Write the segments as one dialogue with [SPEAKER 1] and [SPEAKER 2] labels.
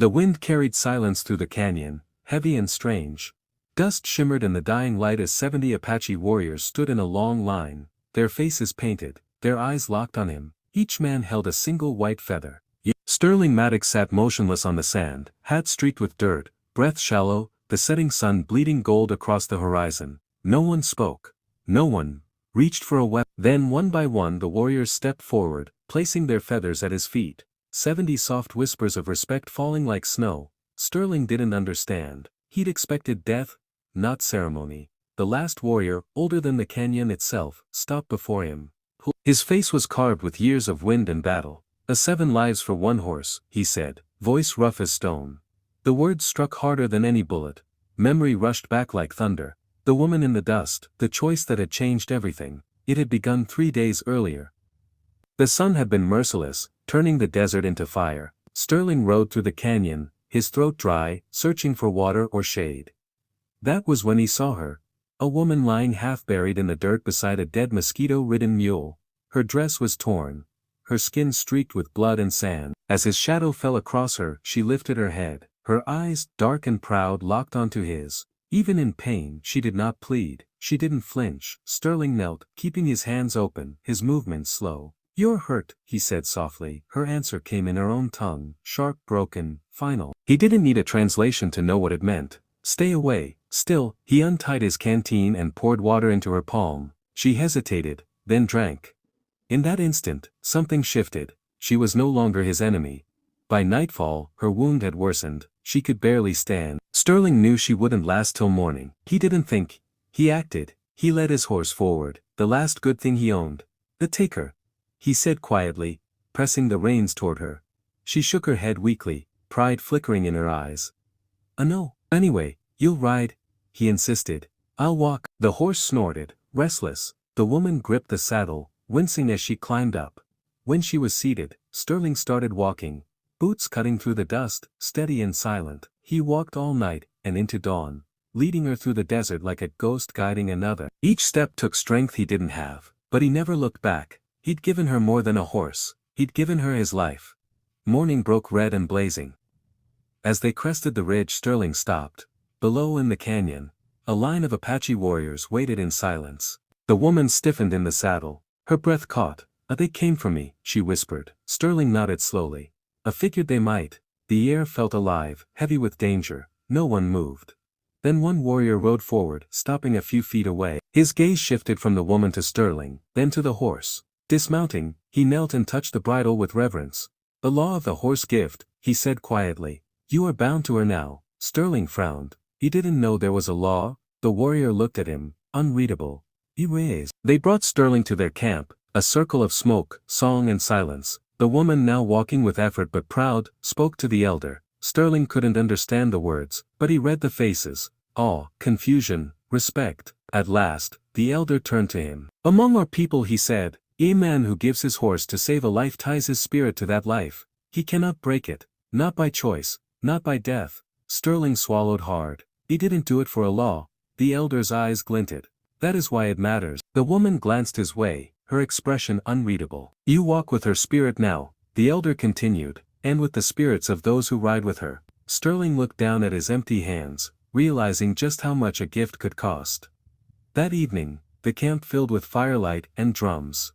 [SPEAKER 1] The wind carried silence through the canyon, heavy and strange. Dust shimmered in the dying light as 70 Apache warriors stood in a long line, their faces painted, their eyes locked on him. Each man held a single white feather. Sterling Maddox sat motionless on the sand, hat streaked with dirt, breath shallow, the setting sun bleeding gold across the horizon. No one spoke. No one reached for a weapon. Then one by one the warriors stepped forward, placing their feathers at his feet. 70 soft whispers of respect falling like snow. Sterling didn't understand. He'd expected death, not ceremony. The last warrior, older than the canyon itself, stopped before him. His face was carved with years of wind and battle. 7 lives for one horse, he said, voice rough as stone. The words struck harder than any bullet. Memory rushed back like thunder. The woman in the dust, the choice that had changed everything. It had begun 3 days earlier. The sun had been merciless, turning the desert into fire. Sterling rode through the canyon, his throat dry, searching for water or shade. That was when he saw her. A woman lying half-buried in the dirt beside a dead mosquito-ridden mule. Her dress was torn. Her skin streaked with blood and sand. As his shadow fell across her, she lifted her head. Her eyes, dark and proud, locked onto his. Even in pain, she did not plead. She didn't flinch. Sterling knelt, keeping his hands open, his movements slow. "You're hurt," he said softly. Her answer came in her own tongue, sharp, broken, final. He didn't need a translation to know what it meant. Stay away. Still, he untied his canteen and poured water into her palm. She hesitated, then drank. In that instant, something shifted. She was no longer his enemy. By nightfall, her wound had worsened. She could barely stand. Sterling knew she wouldn't last till morning. He didn't think. He acted. He led his horse forward, the last good thing he owned. "Take her," he said quietly, pressing the reins toward her. She shook her head weakly, pride flickering in her eyes. No. Anyway, you'll ride," he insisted. "I'll walk." The horse snorted, restless. The woman gripped the saddle, wincing as she climbed up. When she was seated, Sterling started walking, boots cutting through the dust, steady and silent. He walked all night, and into dawn, leading her through the desert like a ghost guiding another. Each step took strength he didn't have, but he never looked back. He'd given her more than a horse. He'd given her his life. Morning broke red and blazing. As they crested the ridge, Sterling stopped. Below in the canyon, a line of Apache warriors waited in silence. The woman stiffened in the saddle. Her breath caught. "They came for me," she whispered. Sterling nodded slowly. "I figured they might." The air felt alive, heavy with danger. No one moved. Then one warrior rode forward, stopping a few feet away. His gaze shifted from the woman to Sterling, then to the horse. Dismounting, he knelt and touched the bridle with reverence. "The law of the horse gift," he said quietly. "You are bound to her now." Sterling frowned. He didn't know there was a law. The warrior looked at him, unreadable. Erase. They brought Sterling to their camp, a circle of smoke, song and silence. The woman, now walking with effort but proud, spoke to the elder. Sterling couldn't understand the words, but he read the faces. Awe, confusion, respect. At last, the elder turned to him. "Among our people," he said, "a man who gives his horse to save a life ties his spirit to that life. He cannot break it. Not by choice, not by death." Sterling swallowed hard. He didn't do it for a law. The elder's eyes glinted. "That is why it matters." The woman glanced his way, her expression unreadable. "You walk with her spirit now," the elder continued, "and with the spirits of those who ride with her." Sterling looked down at his empty hands, realizing just how much a gift could cost. That evening, the camp filled with firelight and drums.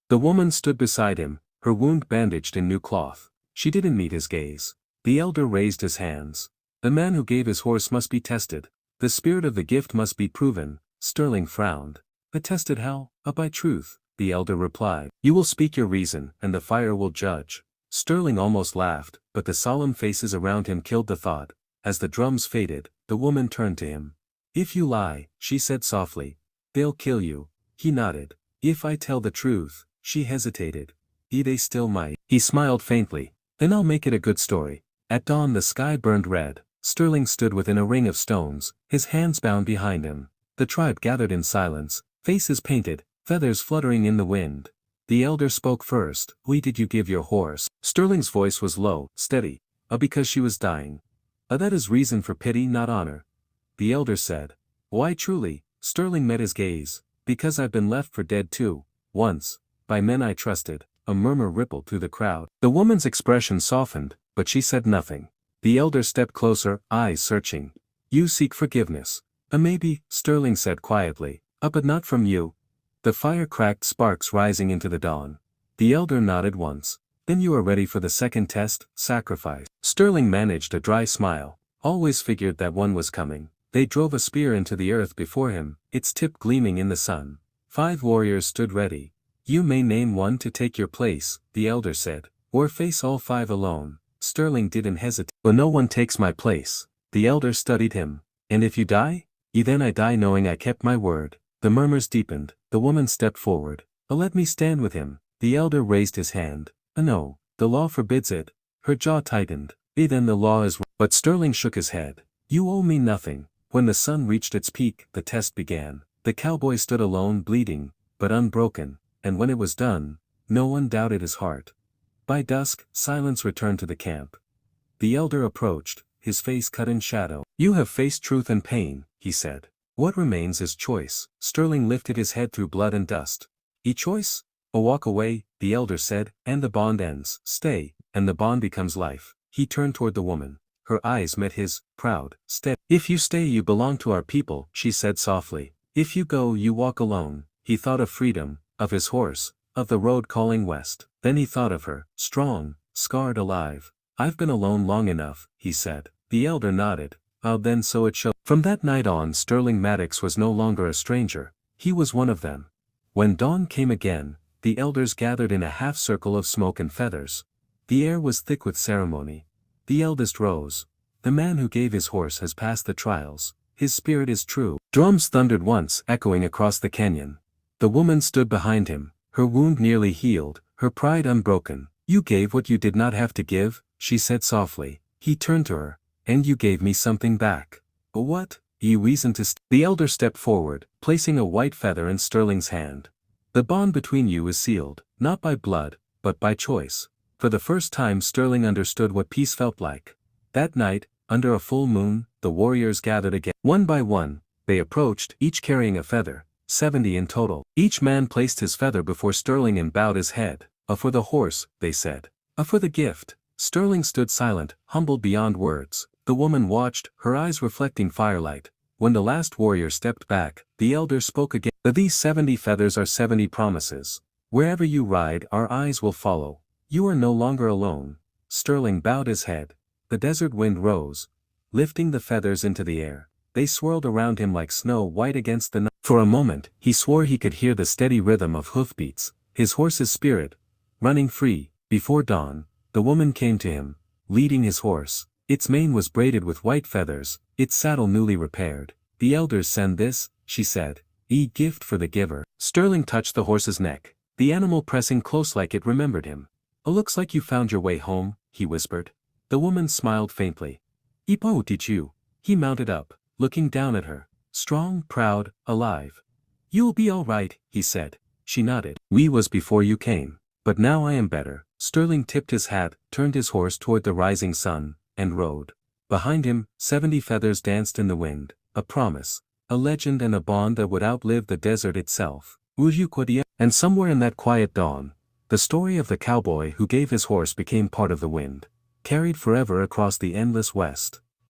[SPEAKER 1] The woman stood beside him, her wound bandaged in new cloth. She didn't meet his gaze. The elder raised his hands. "The man who gave his horse must be tested. The spirit of the gift must be proven." Sterling frowned. "Tested how?" "By truth," the elder replied. "You will speak your reason, and the fire will judge." Sterling almost laughed, but the solemn faces around him killed the thought. As the drums faded, the woman turned to him. "If you lie," she said softly, "they'll kill you." He nodded. "If I tell the truth," she hesitated. "They still might." He smiled faintly. "Then I'll make it a good story." At dawn the sky burned red. Sterling stood within a ring of stones, his hands bound behind him. The tribe gathered in silence, faces painted, feathers fluttering in the wind. The elder spoke first. "Why did you give your horse?" Sterling's voice was low, steady. Because she was dying." That is reason for pity, not honor." The elder said. "Why truly?" Sterling met his gaze. "Because I've been left for dead too. Once. By men I trusted." A murmur rippled through the crowd. The woman's expression softened, but she said nothing. The elder stepped closer, eyes searching. You seek forgiveness. Maybe, Sterling said quietly. But not from you. The fire cracked, sparks rising into the dawn. The elder nodded once. Then you are ready for the second test, sacrifice. Sterling managed a dry smile. Always figured that one was coming. They drove a spear into the earth before him, its tip gleaming in the sun. 5 warriors stood ready. You may name one to take your place, the elder said, or face all 5 alone. Sterling didn't hesitate. But no one takes my place. The elder studied him. And if you die? Then I die knowing I kept my word. The murmurs deepened. The woman stepped forward. Let me stand with him. The elder raised his hand. No, the law forbids it. Her jaw tightened. Then the law is. But Sterling shook his head. You owe me nothing. When the sun reached its peak, the test began. The cowboy stood alone, bleeding, but unbroken, and when it was done, no one doubted his heart. By dusk, silence returned to the camp. The elder approached, his face cut in shadow. You have faced truth and pain, he said. What remains is choice. Sterling lifted his head through blood and dust. Choice? Walk away, the elder said, and the bond ends. Stay, and the bond becomes life. He turned toward the woman. Her eyes met his, proud, steady. If you stay you belong to our people, she said softly. If you go you walk alone. He thought of freedom, of his horse, of the road calling west. Then he thought of her, strong, scarred, alive. I've been alone long enough, he said. The elder nodded. Then so it shall. From that night on Sterling Maddox was no longer a stranger. He was one of them. When dawn came again, the elders gathered in a half-circle of smoke and feathers. The air was thick with ceremony. The eldest rose. The man who gave his horse has passed the trials. His spirit is true. Drums thundered once, echoing across the canyon. The woman stood behind him, her wound nearly healed, her pride unbroken. You gave what you did not have to give, she said softly. He turned to her. And you gave me something back. What? You reasoned to The elder stepped forward, placing a white feather in Sterling's hand. The bond between you is sealed, not by blood, but by choice. For the first time Sterling understood what peace felt like. That night, under a full moon, the warriors gathered again. One by one, they approached, each carrying a feather, 70 in total. Each man placed his feather before Sterling and bowed his head. For the horse, they said. For the gift. Sterling stood silent, humbled beyond words. The woman watched, her eyes reflecting firelight. When the last warrior stepped back, the elder spoke again. These 70 feathers are 70 promises. Wherever you ride, our eyes will follow. You are no longer alone. Sterling bowed his head. The desert wind rose, lifting the feathers into the air. They swirled around him like snow white against the night. For a moment, he swore he could hear the steady rhythm of hoofbeats, his horse's spirit, running free. Before dawn, the woman came to him, leading his horse. Its mane was braided with white feathers, its saddle newly repaired. The elders send this, she said, gift for the giver. Sterling touched the horse's neck, the animal pressing close like it remembered him. Looks like you found your way home, he whispered. The woman smiled faintly. Ipo did you? He mounted up, looking down at her, strong, proud, alive. You'll be all right, he said. She nodded. We was before you came, but now I am better. Sterling tipped his hat, turned his horse toward the rising sun, and rode. Behind him, 70 feathers danced in the wind, a promise, a legend and a bond that would outlive the desert itself. And somewhere in that quiet dawn, the story of the cowboy who gave his horse became part of the wind, carried forever across the endless west.